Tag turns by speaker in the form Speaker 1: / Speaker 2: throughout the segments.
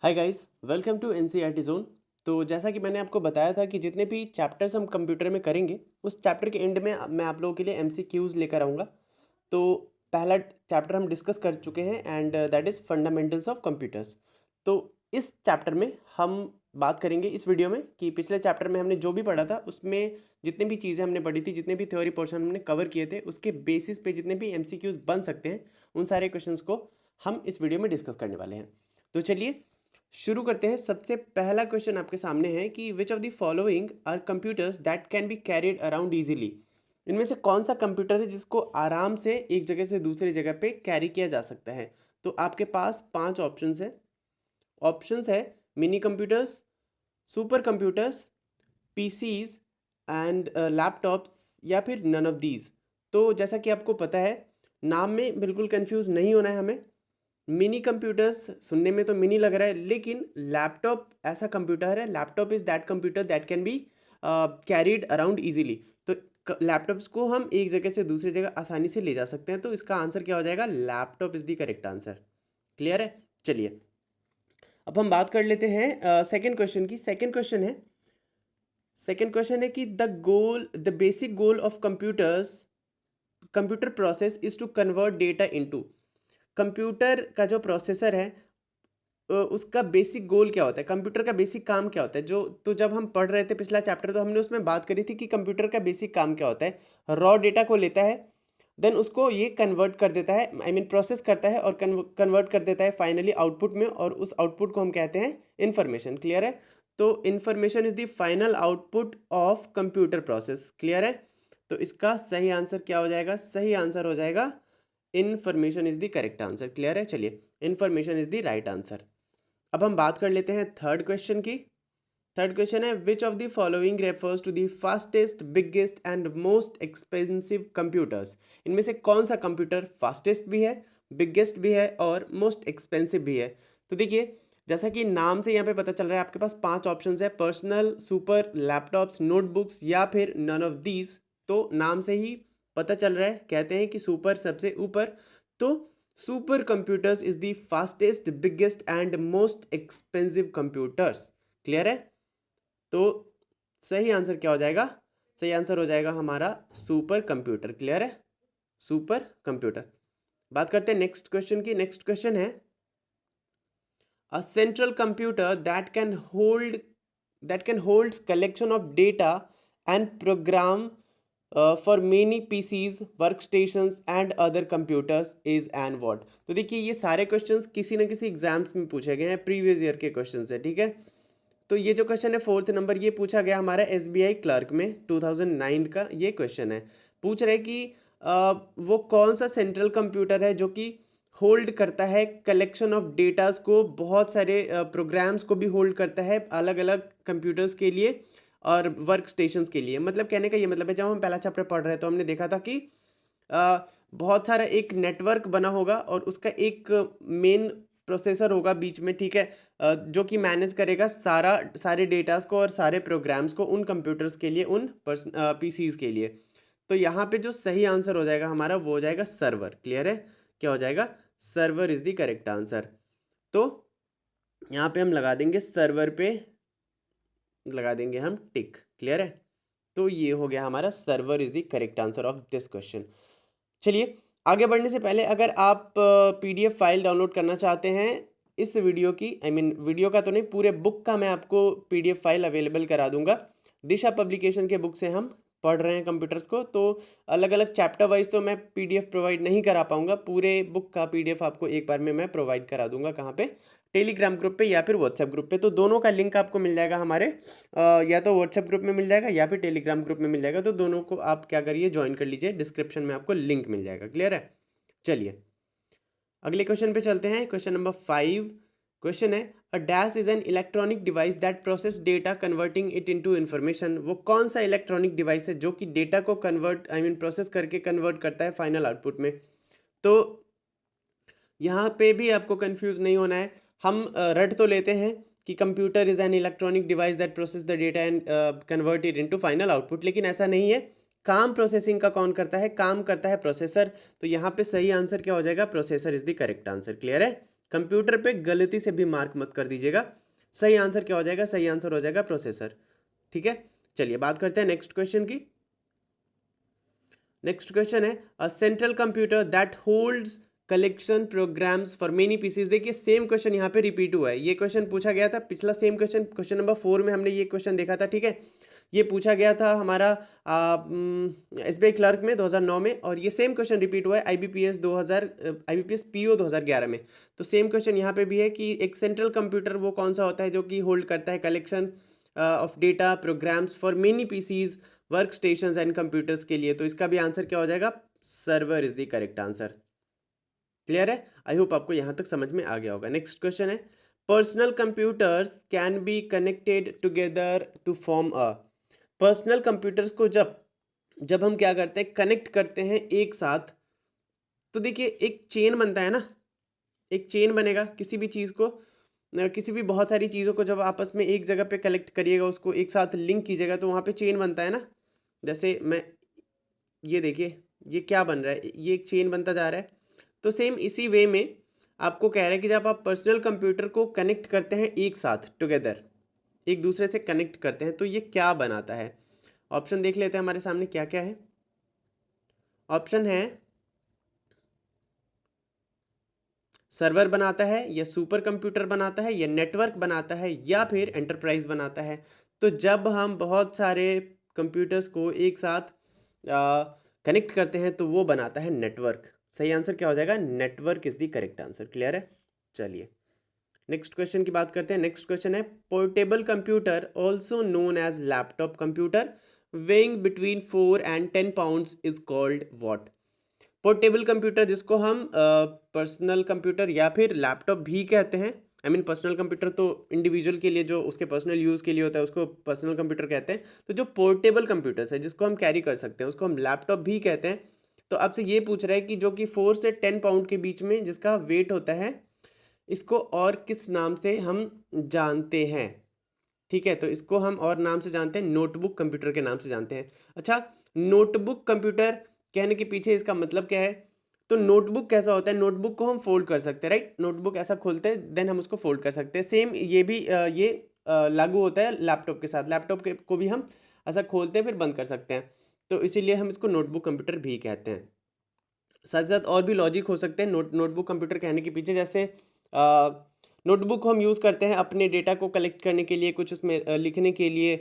Speaker 1: Hi guys, welcome to NCERT zone. तो जैसा कि मैंने आपको बताया था कि जितने भी चैप्टर्स हम कंप्यूटर में करेंगे उस चैप्टर के एंड में मैं आप लोगों के लिए एमसीक्यूज लेकर आऊँगा। तो पहला चैप्टर हम डिस्कस कर चुके हैं and that is fundamentals of computers. तो इस चैप्टर में हम बात करेंगे इस वीडियो में कि पिछले चैप्टर में हमने जो भी पढ़ा था उसमें जितनी भी चीज़ें हमने पढ़ी थी, जितने भी थ्योरी पोर्शन हमने कवर किए थे, उसके बेसिस पे जितने भी एमसीक्यूज बन सकते हैं उन सारे क्वेश्चंस को हम इस वीडियो में डिस्कस करने वाले हैं। तो चलिए शुरू करते हैं। सबसे पहला क्वेश्चन आपके सामने है कि which of the following are computers that can be carried around easily. इनमें से कौन सा कंप्यूटर है जिसको आराम से एक जगह से दूसरी जगह पे कैरी किया जा सकता है। तो आपके पास 5 ऑप्शंस है। ऑप्शंस है mini computers, super computers, PCs and laptops या फिर नन ऑफ दीज। तो जैसा कि आपको पता है, नाम में बिल्कुल कंफ्यूज नहीं होना है हमें। मिनी कंप्यूटर्स सुनने में तो मिनी लग रहा है, लेकिन लैपटॉप ऐसा कंप्यूटर है, laptop is that computer that can be carried around easily. तो लैपटॉप्स को हम एक जगह से दूसरी जगह आसानी से ले जा सकते हैं। तो इसका आंसर क्या हो जाएगा? Laptop is the correct answer. Clear है? चलिए अब हम बात कर लेते हैं सेकंड क्वेश्चन की। सेकंड क्वेश्चन है कि the basic goal of computer process is to convert data into. Computer का जो प्रोसेसर है उसका बेसिक गोल क्या होता है, कंप्यूटर का बेसिक काम क्या होता है। तो जब हम पढ़ रहे थे पिछला चैप्टर तो हमने उसमें बात करी थी कि कंप्यूटर का बेसिक काम क्या होता है। रॉ डेटा को लेता है, देन उसको ये कन्वर्ट कर देता है, आई मीन प्रोसेस करता है और कन्वर्ट कर देता है फाइनली आउटपुट में, और उस आउटपुट को हम कहते हैं इन्फॉर्मेशन। क्लियर है? तो information is the final output of computer process. Clear है? तो इसका सही आंसर क्या हो जाएगा? सही आंसर हो जाएगा information is the correct answer. Clear है? चलिए, information is the right answer. अब हम बात कर लेते हैं थर्ड क्वेश्चन की। थर्ड क्वेश्चन है which of the following refers to the fastest, biggest and most expensive computers. इनमें से कौन सा कंप्यूटर फास्टेस्ट भी है, बिगेस्ट भी है और मोस्ट एक्सपेंसिव भी है। तो देखिए, जैसा कि नाम से यहाँ पे पता चल रहा है, आपके पास 5 ऑप्शंस है, पर्सनल, सुपर, लैपटॉप्स, नोटबुक्स या फिर नन ऑफ दीज। तो नाम से ही पता चल रहा है, कहते हैं कि सुपर सबसे ऊपर। तो super computers is the fastest, biggest and most expensive computers. Clear है? तो सही आंसर क्या हो जाएगा? सही आंसर हो जाएगा हमारा सुपर कंप्यूटर। क्लियर है? Super computer. बात करते हैं नेक्स्ट क्वेश्चन की। नेक्स्ट क्वेश्चन है a central computer that can holds collection of data and program for many PCs, work stations and other computers is and what. तो देखिए, ये सारे क्वेश्चंस किसी न किसी एग्जाम्स में पूछे गए हैं, प्रीवियस ईयर के क्वेश्चंस है। ठीक है? तो ये जो क्वेश्चन है 4th नंबर, ये पूछा गया हमारा एसबीआई क्लर्क में 2009 का ये क्वेश्चन है। पूछ रहे कि वो कौन सा सेंट्रल कंप्यूटर है जो कि होल्ड करता है कलेक्शन ऑफ डेटास को, बहुत सारे प्रोग्राम्स को भी होल्ड करता है अलग अलग कंप्यूटर्स के लिए और वर्क स्टेशंस के लिए। मतलब कहने का ये मतलब है, जब हम पहला चैप्टर पढ़ रहे हैं तो हमने देखा था कि बहुत सारा एक नेटवर्क बना होगा और उसका एक मेन प्रोसेसर होगा बीच में। ठीक है? जो कि मैनेज करेगा सारे डेटास को और सारे प्रोग्राम्स को उन कंप्यूटर्स के लिए, उन पीसीज के लिए। तो यहाँ पे जो सही आंसर हो जाएगा हमारा वो हो जाएगा सर्वर। क्लियर है? क्या हो जाएगा? Server is the correct answer. तो यहाँ पे हम लगा देंगे सर्वर पे, लगा देंगे हम टिक। क्लियर है? तो ये हो गया हमारा server is the correct answer of this question. चलिए, आगे बढ़ने से पहले अगर आप पीडीएफ फाइल डाउनलोड करना चाहते हैं इस वीडियो की, आई मीन वीडियो का तो नहीं, पूरे बुक का मैं आपको पीडीएफ फाइल अवेलेबल करा दूंगा। दिशा पब्लिकेशन के बुक से हम पढ़ रहे हैं कंप्यूटर्स को, तो अलग अलग चैप्टर वाइज तो मैं पीडीएफ प्रोवाइड नहीं करा पाऊंगा, पूरे बुक का पीडीएफ आपको एक बार में मैं प्रोवाइड करा दूंगा। कहाँ पे? टेलीग्राम ग्रुप पे या फिर व्हाट्सएप ग्रुप पे। तो दोनों का लिंक आपको मिल जाएगा हमारे या तो व्हाट्सएप ग्रुप में मिल जाएगा या फिर टेलीग्राम ग्रुप में मिल जाएगा। तो दोनों को आप क्या करिए, ज्वाइन कर लीजिए, डिस्क्रिप्शन में आपको लिंक मिल जाएगा। क्लियर है? चलिए अगले क्वेश्चन पे चलते हैं। क्वेश्चन नंबर 5 क्वेश्चन है a dash is an electronic device that process data converting it into information. वो कौन सा इलेक्ट्रॉनिक डिवाइस है जो कि डेटा को कन्वर्ट, आई मीन प्रोसेस करके कन्वर्ट करता है फाइनल आउटपुट में। तो यहाँ पे भी आपको कंफ्यूज नहीं होना है। हम रट तो लेते हैं कि computer is an electronic device that process the data and convert it into final output, लेकिन ऐसा नहीं है। काम प्रोसेसिंग का कौन करता है? काम करता है प्रोसेसर। तो यहाँ पे सही आंसर क्या हो जाएगा? Processor is the correct answer. Clear है? कंप्यूटर पे गलती से भी मार्क मत कर दीजिएगा। सही आंसर क्या हो जाएगा? सही आंसर हो जाएगा प्रोसेसर। ठीक है, चलिए बात करते हैं नेक्स्ट क्वेश्चन की। नेक्स्ट क्वेश्चन है a central computer that holds collection programs for many PCs. देखिए सेम क्वेश्चन यहाँ पे रिपीट हुआ है। ये क्वेश्चन पूछा गया था पिछला सेम क्वेश्चन, क्वेश्चन नंबर 4 में हमने ये क्वेश्चन देखा था। ठीक है, ये पूछा गया था हमारा एसबीआई क्लर्क में 2009 में, और ये सेम क्वेश्चन रिपीट हुआ है आईबीपीएस पीओ 2011 में। तो सेम क्वेश्चन यहाँ पे भी है कि एक सेंट्रल कंप्यूटर वो कौन सा होता है जो कि होल्ड करता है collection of data programs for many PCs work station and computers के लिए। तो इसका भी आंसर क्या हो जाएगा? Server is the correct answer. Clear है? आई होप आपको यहाँ तक समझ में आ गया होगा। नेक्स्ट क्वेश्चन है personal computers can be connected together to form a. Personal computers को जब हम क्या करते हैं, कनेक्ट करते हैं एक साथ, तो देखिए एक चेन बनता है ना, एक चेन बनेगा किसी भी चीज़ को, किसी भी बहुत सारी चीज़ों को जब आपस में एक जगह पे कलेक्ट करिएगा, उसको एक साथ लिंक कीजिएगा, तो वहाँ पे चेन बनता है ना। जैसे मैं ये देखिए ये क्या बन रहा है, ये एक चेन बनता जा रहा है। तो सेम इसी वे में आपको कह रहा है कि जब आप पर्सनल कंप्यूटर को कनेक्ट करते हैं एक साथ टुगेदर, एक दूसरे से कनेक्ट करते हैं, तो ये क्या बनाता है? ऑप्शन देख लेते हैं हमारे सामने क्या क्या है। ऑप्शन है सर्वर बनाता है, या सुपर कंप्यूटर बनाता है, या नेटवर्क बनाता है, या फिर एंटरप्राइज बनाता है। तो जब हम बहुत सारे कंप्यूटर्स को एक साथ कनेक्ट करते हैं तो वो बनाता है नेटवर्क। सही आंसर क्या हो जाएगा? Network is the correct answer. Clear है? चलिए नेक्स्ट क्वेश्चन की बात करते हैं। नेक्स्ट क्वेश्चन है portable computer also known as laptop computer weighing between 4 and 10 pounds is called what? Portable computer जिसको हम पर्सनल कंप्यूटर या फिर लैपटॉप भी कहते हैं। आई मीन पर्सनल कंप्यूटर तो इंडिविजुअल के लिए जो उसके पर्सनल यूज़ के लिए होता है उसको पर्सनल कंप्यूटर कहते हैं। तो जो पोर्टेबल कंप्यूटर्स है जिसको हम कैरी कर सकते हैं उसको हम लैपटॉप भी कहते हैं। तो आपसे ये पूछ रहा है कि जो कि 4 से 10 पाउंड के बीच में जिसका वेट होता है, इसको और किस नाम से हम जानते हैं? ठीक है, तो इसको हम और नाम से जानते हैं, नोटबुक कंप्यूटर के नाम से जानते हैं। अच्छा, नोटबुक कंप्यूटर कहने के पीछे इसका मतलब क्या है? तो नोटबुक कैसा होता है? नोटबुक को हम फोल्ड कर सकते हैं, राइट? नोटबुक ऐसा खोलते हैं देन हम उसको फोल्ड कर सकते हैं। सेम ये भी लागू होता है लैपटॉप के साथ। लैपटॉप को भी हम ऐसा खोलते हैं फिर बंद कर सकते हैं, तो इसीलिए हम इसको नोटबुक कंप्यूटर भी कहते हैं। साथ साथ और भी लॉजिक हो सकते हैं नोटबुक कंप्यूटर कहने के पीछे, जैसे नोटबुक को हम यूज़ करते हैं अपने डेटा को कलेक्ट करने के लिए, कुछ उसमें लिखने के लिए।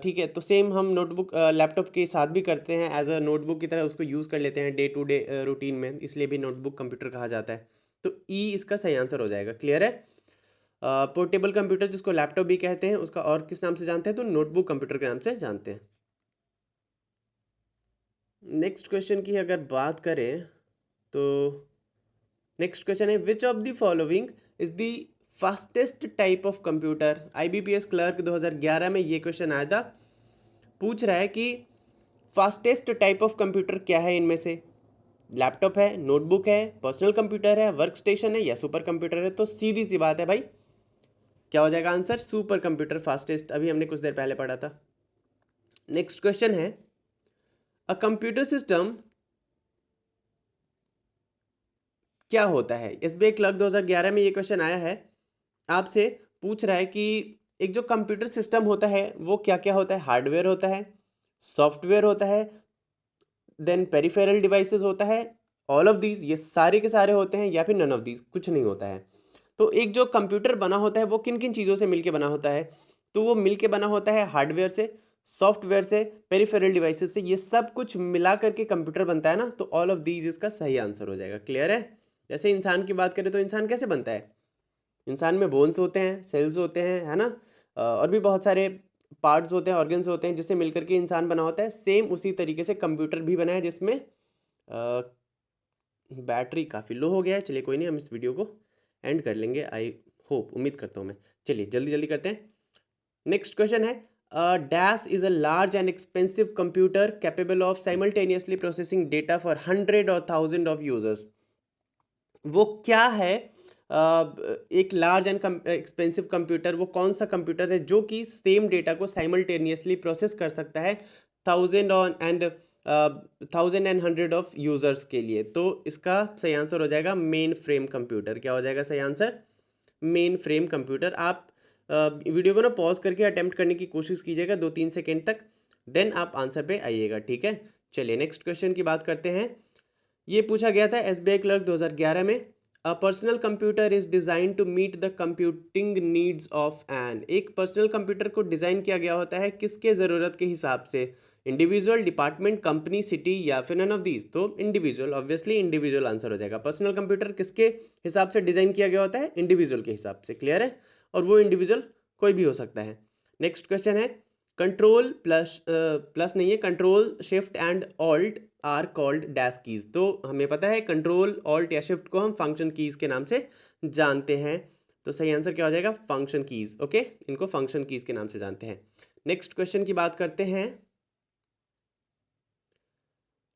Speaker 1: ठीक है, तो सेम हम नोटबुक लैपटॉप के साथ भी करते हैं, एज अ नोटबुक की तरह उसको यूज़ कर लेते हैं डे टू डे रूटीन में, इसलिए भी नोटबुक कंप्यूटर कहा जाता है। तो ई इसका सही आंसर हो जाएगा। क्लियर है? पोर्टेबल कंप्यूटर जिसको लैपटॉप भी कहते हैं उसका और किस नाम से जानते हैं? तो नोटबुक कंप्यूटर के नाम से जानते हैं। नेक्स्ट क्वेश्चन की अगर बात करें तो नेक्स्ट क्वेश्चन है which of the following is the fastest type of computer? IBPS clerk 2011 में ये क्वेश्चन आया था। पूछ रहा है कि फास्टेस्ट टाइप ऑफ कंप्यूटर क्या है इनमें से? लैपटॉप है, नोटबुक है, पर्सनल कंप्यूटर है, वर्क स्टेशन है, या सुपर कंप्यूटर है? तो सीधी सी बात है भाई, क्या हो जाएगा आंसर? Super computer fastest. अभी हमने कुछ देर पहले पढ़ा था। नेक्स्ट क्वेश्चन है अ कंप्यूटर सिस्टम क्या होता है? एसबीआई क्लर्क 2011 में ये क्वेश्चन आया है। आपसे पूछ रहा है कि एक जो कंप्यूटर सिस्टम होता है वो क्या क्या होता है? हार्डवेयर होता है, सॉफ्टवेयर होता है, देन पेरिफेरल डिवाइसेस होता है, ऑल ऑफ दीज, ये सारे के सारे होते हैं, या फिर नन ऑफ दीज, कुछ नहीं होता है। तो एक जो कंप्यूटर बना होता है वो किन किन चीज़ों से मिलके बना होता है? तो वो मिलके बना होता है हार्डवेयर से, सॉफ्टवेयर से, पेरिफेरल डिवाइसेस से, ये सब कुछ मिला करके कंप्यूटर बनता है ना। तो ऑल ऑफ दीज इसका सही आंसर हो जाएगा। क्लियर है? जैसे इंसान की बात करें तो इंसान कैसे बनता है? इंसान में बोन्स होते हैं, सेल्स होते हैं, है ना, और भी बहुत सारे पार्ट्स होते हैं, ऑर्गन्स होते हैं जिससे मिलकर के इंसान बना होता है। सेम उसी तरीके से कंप्यूटर भी बना है जिसमें बैटरी काफ़ी लो हो गया है। चलिए कोई नहीं, हम इस वीडियो को एंड कर लेंगे, आई होप, उम्मीद करता हूँ मैं। चलिए जल्दी जल्दी करते हैं। नेक्स्ट क्वेश्चन है dash is a large and expensive computer capable of simultaneously processing data for 100 और 1000 ऑफ यूजर्स। वो क्या है? एक लार्ज एंड एक्सपेंसिव कंप्यूटर वो कौन सा कंप्यूटर है जो कि सेम डेटा को साइमल्टेनियसली प्रोसेस कर सकता है 1000 एंड 1000 and 100 ऑफ यूज़र्स के लिए। तो इसका सही आंसर हो जाएगा मेन फ्रेम कंप्यूटर। क्या हो जाएगा सही आंसर? Main frame computer. आप वीडियो को ना पॉज करके अटेम्प्ट करने की कोशिश कीजिएगा 2-3 सेकेंड तक, देन आप आंसर पे आइएगा, ठीक है। चलिए नेक्स्ट क्वेश्चन की बात करते हैं। ये पूछा गया था एसबीआई क्लर्क 2011 में। A personal computer is design to meet the computing needs of an. एक पर्सनल कंप्यूटर को डिजाइन किया गया होता है किसके ज़रूरत के हिसाब से? इंडिविजुअल, डिपार्टमेंट, कंपनी, सिटी या फिर नन ऑफ दीज? तो इंडिविजुअल, ऑब्वियसली इंडिविजुअल आंसर हो जाएगा। पर्सनल कंप्यूटर किसके हिसाब से डिजाइन किया गया होता है? इंडिविजुअल के हिसाब से, क्लियर है। और वो इंडिविजुअल कोई भी हो सकता है। नेक्स्ट क्वेश्चन है कंट्रोल प्लस नहीं है, control shift and alt are called dash keys. तो हमें पता है कंट्रोल ऑल्ट या शिफ्ट को हम फंक्शन कीज के नाम से जानते हैं। तो सही आंसर क्या हो जाएगा? Function keys. ओके, इनको फंक्शन कीज के नाम से जानते हैं। नेक्स्ट क्वेश्चन की बात करते हैं।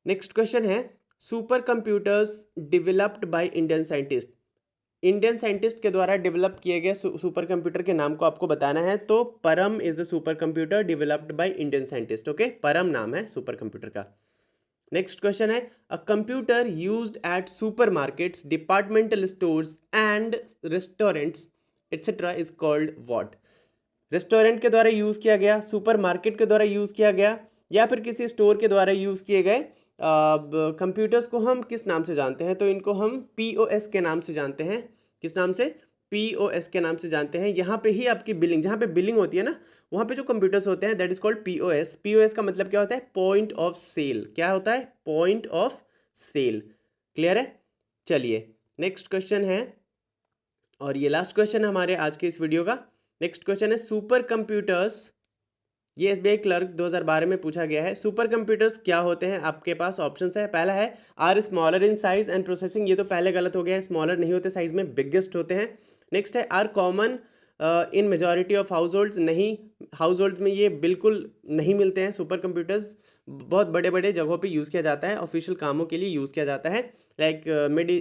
Speaker 1: नेक्स्ट क्वेश्चन है super computers developed by Indian scientist. Indian scientist के द्वारा डेवलप किए गए सुपर कंप्यूटर के नाम को आपको बताना है। तो परम is the super computer developed by Indian scientist. Okay, परम नाम है सुपर कंप्यूटर का। नेक्स्ट क्वेश्चन है a computer used eight super markets, departmental stores and restaurants etcetera is called what? Restaurant के द्वारा यूज किया गया, सुपर मार्केट के द्वारा यूज किया गया, या फिर किसी स्टोर के द्वारा यूज किए गए कंप्यूटर्स को हम किस नाम से जानते हैं? तो इनको हम पीओएस के नाम से जानते हैं। किस नाम से? पीओएस के नाम से जानते हैं। यहाँ पे ही आपकी बिलिंग, जहाँ पे बिलिंग होती है ना, वहाँ पे जो कंप्यूटर्स होते हैं that is called POS. POS का मतलब क्या होता है? Point of sale. क्या होता है? Point of cell. क्लियर है? चलिए नेक्स्ट क्वेश्चन है, और ये लास्ट क्वेश्चन है हमारे आज के इस वीडियो का। नेक्स्ट क्वेश्चन है सुपर कंप्यूटर्स, ये एसबीआई क्लर्क 2012 में पूछा गया है। सुपर कंप्यूटर्स क्या होते हैं? आपके पास ऑप्शंस है। पहला है are smaller in size and processing, ये तो पहले गलत हो गया है, स्मॉलर नहीं होते साइज में, बिगेस्ट होते हैं। नेक्स्ट है are common in majority of households, नहीं, हाउस होल्ड्स में ये बिल्कुल नहीं मिलते हैं। सुपर कंप्यूटर्स बहुत बड़े बड़े जगहों पे यूज़ किया जाता है, ऑफिशियल कामों के लिए यूज़ किया जाता है, लाइक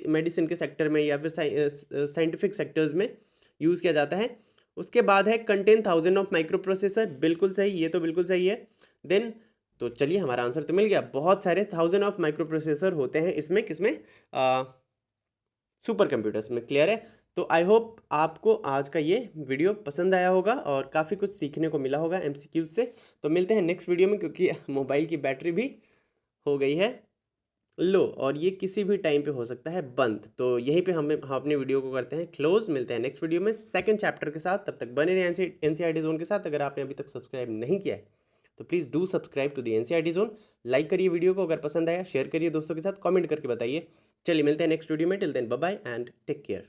Speaker 1: मेडिसिन के सेक्टर में या फिर साइंटिफिक सेक्टर्स में यूज़ किया जाता है। उसके बाद है कंटेन 1000 ऑफ माइक्रो प्रोसेसर, बिल्कुल सही, ये तो बिल्कुल सही है। देन तो चलिए हमारा आंसर तो मिल गया। बहुत सारे 1000 ऑफ माइक्रो प्रोसेसर होते हैं इसमें, किसमें? सुपर कंप्यूटर्स में। क्लियर है? तो आई होप आपको आज का ये वीडियो पसंद आया होगा और काफ़ी कुछ सीखने को मिला होगा एमसीक्यूज से। तो मिलते हैं नेक्स्ट वीडियो में, क्योंकि मोबाइल की बैटरी भी हो गई है लो और ये किसी भी टाइम पे हो सकता है बंद। तो यहीं पे हम अपने वीडियो को करते हैं क्लोज। मिलते हैं नेक्स्ट वीडियो में सेकंड चैप्टर के साथ। तब तक बने रहे एनसीईआरटी जोन के साथ। अगर आपने अभी तक सब्सक्राइब नहीं किया है तो please do subscribe to the NCERT zone. Like करिए वीडियो को, अगर पसंद आया शेयर करिए दोस्तों के साथ, कमेंट करके बताइए। चलिए मिलते हैं नेक्स्ट वीडियो में। Till then bye bye and take care.